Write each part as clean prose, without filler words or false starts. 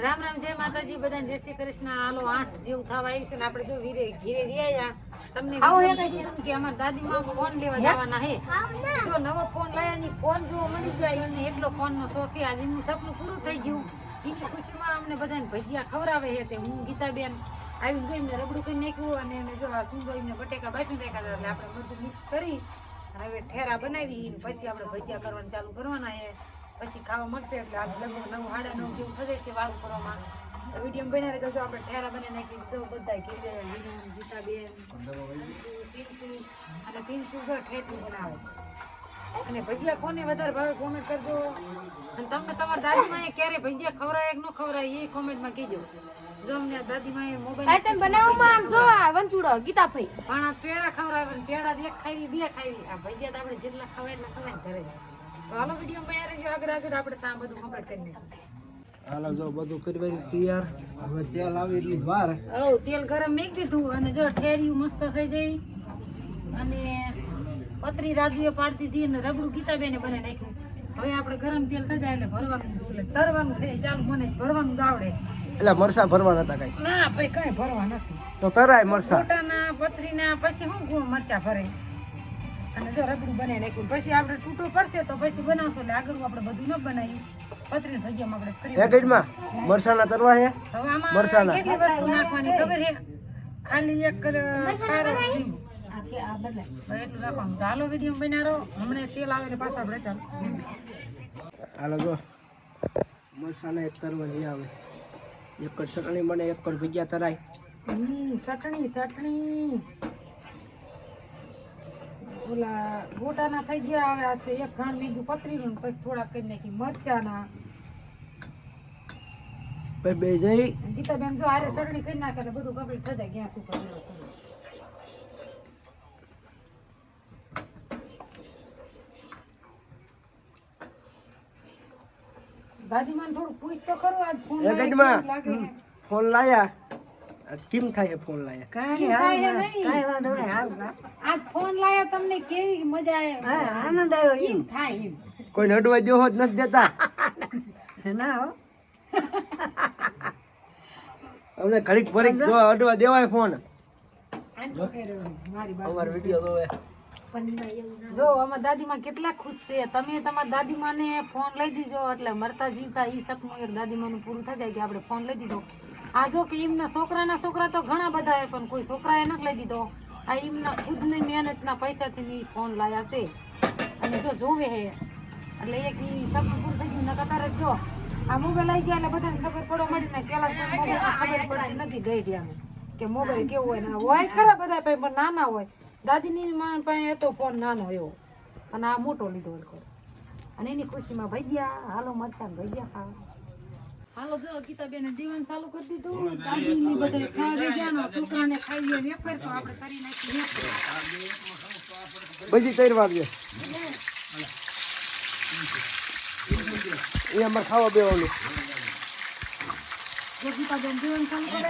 રામ રામ જય માતાજી બધાને જય શ્રી કૃષ્ણ. હાલો 8 જેવું થવા આવ્યું છે ને આપણે જો ઘીરે રહ્યા તમને કીધું કે અમારા દાદીમાં ફોન લેવા જવાના હે. જો નવો ફોન લાયા ની ફોન જો મળી જાય એમને એટલો ફોન નો શોખ છે. આજે એનું સપનું પૂરું થઈ ગયું. એની ખુશીમાં અમને બધાને ભજીયા ખવડાવે છે. તે હું ગીતાબેન આવીને જોઈને રબડું કરી નાખ્યું અને અમે જો આ સુંદર એમને બટેકા બાફી નાખ્યા એટલે આપણે બધું મિક્સ કરી અને હવે ઠેરા બનાવી પછી આપણે ભજીયા કરવાનું ચાલુ કરવાના છે. પછી ખાવા મળશે એટલે આ લગભગ 9 સાડા 9 જેવું થઈ જશે વારું કરવામાં. વિડીયો બનાવી રહેજો. આપણે ઠેરા બનાવી નાખી તો બધા ગીતાબેન અને પિન્સુ જો ઠેઠું બનાવે અને ભજીયા કોને વધારે ભાવે કોમેન્ટ કરજો. અને તમને તમારા દાદીમાં ક્યારે ભજીયા ખવડાય કે ન ખવડાય એ કોમેન્ટમાં કહેજો. જો અમને દાદીમાં મોબાઈલ તમે બનાવવામાં આમ જો વંચુડો ગીતાભાઈ પણ આ પેડા ખવડાવે ને પેડા એક ખાવી બે ખાવી. આ ભજીયા તો આપણે જેટલા ખવાય એટલા ખવાય ઘરે. તો હાલો વિડીયો બનાવી રહેજો. આગળ આપણે ત્યાં બધું કમ્પ્લીટ કરી નાખીશું. હાલો જો બધું કરી તૈયાર. હવે તેલ આવી એટલી વાર. તેલ ગરમ મેક દીધું અને જો ઠેરિયું મસ્ત થઈ ગઈ અને પતરી રાજુએ પાડતી હતી અને રબડું ગીતાબેને બનાવી નાખ્યું. હવે આપણે ગરમ તેલ થઈ જાય એટલે ભરવાનું એટલે તરવાનું થઈ ચાલુ. મને ભરવાનું જ આવડે. એટલે મરસા ભરવા નતા કઈ? ના ભાઈ કઈ ભરવા નથી. તો તરાય મરસા મોટાના પતરીના પછી શું મરચા ભરે અને જો રબડું બનાવી નાખ્યું. પછી આપણે તૂટો પડશે તો પછી બનાવશું. એટલે આગળ આપણે બધું ન બનાવ્યું. પતરી ભજીયામાં આપણે કરી એક ગઈડમાં મરસાના તરવા છે. હવે આમાં કેટલી વસ્તુ નાખવાની ખબર છે? ખાલી એક ખારો એટલું નાખવાનું. હાલો વિડીયો બનાવો. હમણાં તેલ આવે એટલે પાછા આપણે ચાલો. હાલો જો મરસાના એક તરવા લઈ આવે. એક જ ચટણી બને એક જ ભજીયા તરાય. ચટણી ઓલા ગોટાના થઈ ગયા. હવે આ છે એક ઘાણ બીજું પતરીનું પછી થોડા કરી નાખી મરચાના. બે જઈ ગીતાબેન જો આરે ચટણી કરી નાખે એટલે બધું કમ્પ્લીટ થઈ જાય. ગેસ ઉપર દાદીમાને થોડું પૂછ તો ખરું. આજ ફોન લાયા કેમ થાય? ફોન લાયા આજ ફોન લાયા તમને કેવી મજા આવે? આનંદ આવ્યો. કેમ થાય એમ? કોઈ અડવા દેવો જ નથી દેતા. ના હો અમને ઘડીક ભરીક જો અડવા દેવાય ફોન. અમારો વિડિયો જોવે. જો અમારા દાદીમાં કેટલા ખુશ છે. તમે તમારા દાદીમાને ફોન લઈ દીધો એટલે મરતા જીવતા એ સપનું એક દાદીમાનું પૂરું થઈ જાય કે આપણે ફોન લઈ દીધો. આ જો કે એમના છોકરા તો ઘણા બધા હોય પણ કોઈ છોકરાએ નથી લઈ દીધો. આ એમના ખુદની મહેનતના પૈસાથી ફોન લાયા છે અને જો જોવે હે એટલે એક એ સપનું પૂરું થઈ ગયું. નકર જ જો આ મોબાઈલ આવી ગયા એટલે બધાને ખબર પડવા માંડી ને. પેલા મોબાઈલ ખબર પડતી નથી ગઈ ત્યાં કે મોબાઈલ કેવો હોય. ને હોય ખરા બધા પણ નાના હોય. દાદીની માં પાસે હતો ફોન નાનો એવો અને આ મોટો લીધો અને એની ખુશીમાં ભજીયા. હાલો મરચાં ભજીયા ખાવા. હાલો જો ગીતાબેને દીવાનું ચાલુ કરી દીધું. દાદીની બધા ખાવા બેજાનો છોકરાને ખાઈએ વેફર તો આપણે કરી નાખી વેફર. બધી તૈયાર વાળજે. એ અમારે ખાવા બેવાનું. જો ગીતાબેન દીવાનું ચાલુ કરે.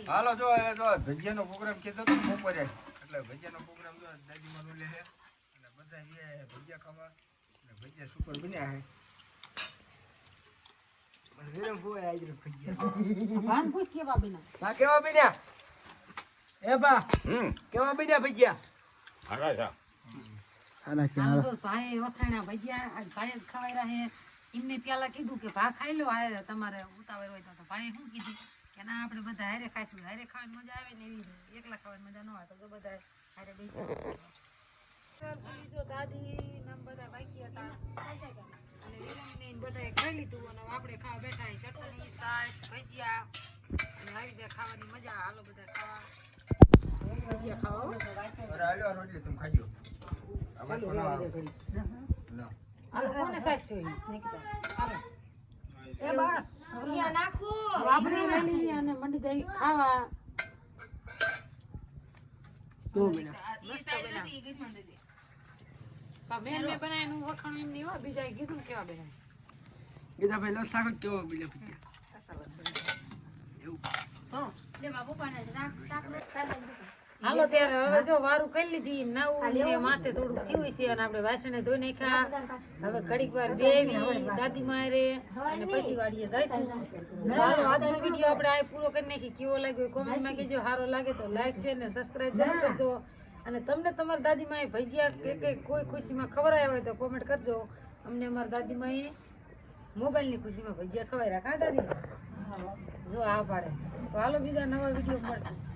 હાલો જો હવે જો ભજીયાનો પ્રોગ્રામ કીધો તો બપોરે એટલે ભજીયાનો પ્રોગ્રામ જો દાદીમાં લે છે અને બધા એ ભજીયા ખાવા અને ભજીયા સુપર બન્યા છે. વિરમ ભોય આઈ ભજીયા ભાન પૂછ કેવા બના. બા કેવા બન્યા? એ બા કેવા બન્યા ભજીયા? હાલો જો ભાઈ વખાણા ભજીયા આજ ભાઈ જ ખવાઈ રહ્યા. એમને પેલા કીધું કે ભા ખાઈ લો. હારે તમારે ઉતાવળ હોય તો ભાઈ શું કીધું કે ના આપણે બધા હારે ખાઈશું. હારે ખાવાની મજા આવે ને એવી એકલા ખાવાની મજા ન આવે તો બધા હારે બેસી. જો દાદી નામ બધા બાકી હતા અને વિરમને બધાએ ખાઈ લીધું અને આપણે ખાવા બેઠા. ચટણી છાશ ભજીયા અને આવી જાય ખાવાની મજા. હાલો બધા ખાવા ભજીયા ખાવા. રોટલી તમે ખાજો. હાલો કોને સાચ જોઈએ હાલો એ બા અહીંયા નાખો આપણે રેલી અને મંડી જઈ ખાવા. તો બેટા મસ્ત બનાવી મેં બનાવીનું વખાણું એમ નહીં હો. બીજા કીધું કેવા બનાવી. કીધા ભાઈ લસાક કેવો બીજા ભજીયા એવું. હા લે બાપુ પાના શાક હાલો ત્યારે હવે જો વારું કરી લીધી નવું ને માથે થોડું થયું છે અને આપણે વાસણે ધોઈ નાખ્યા. હવે ઘડીક વાર બેવી દાદી મારે અને પછી વાડીએ જઈશું. હાલો આજનો વિડીયો આપણે આ પૂરો કરી નાખી. કેવો લાગ્યો કોમેન્ટમાં કહેજો. સારો લાગે તો લાઈક શેર ને સબસ્ક્રાઇબ જરૂર કરજો. અને તમને તમારી દાદીમાએ ભજીયા કે કોઈ ખુશીમાં ખવડાવ્યા હોય તો કોમેન્ટ કરજો. અમને અમારી દાદીમાએ મોબાઈલની ખુશીમાં ભજીયા ખવડાવ્યા. કાં દાદી જો આ પાડે તો હાલો બીજા નવા વિડીયો મળશે.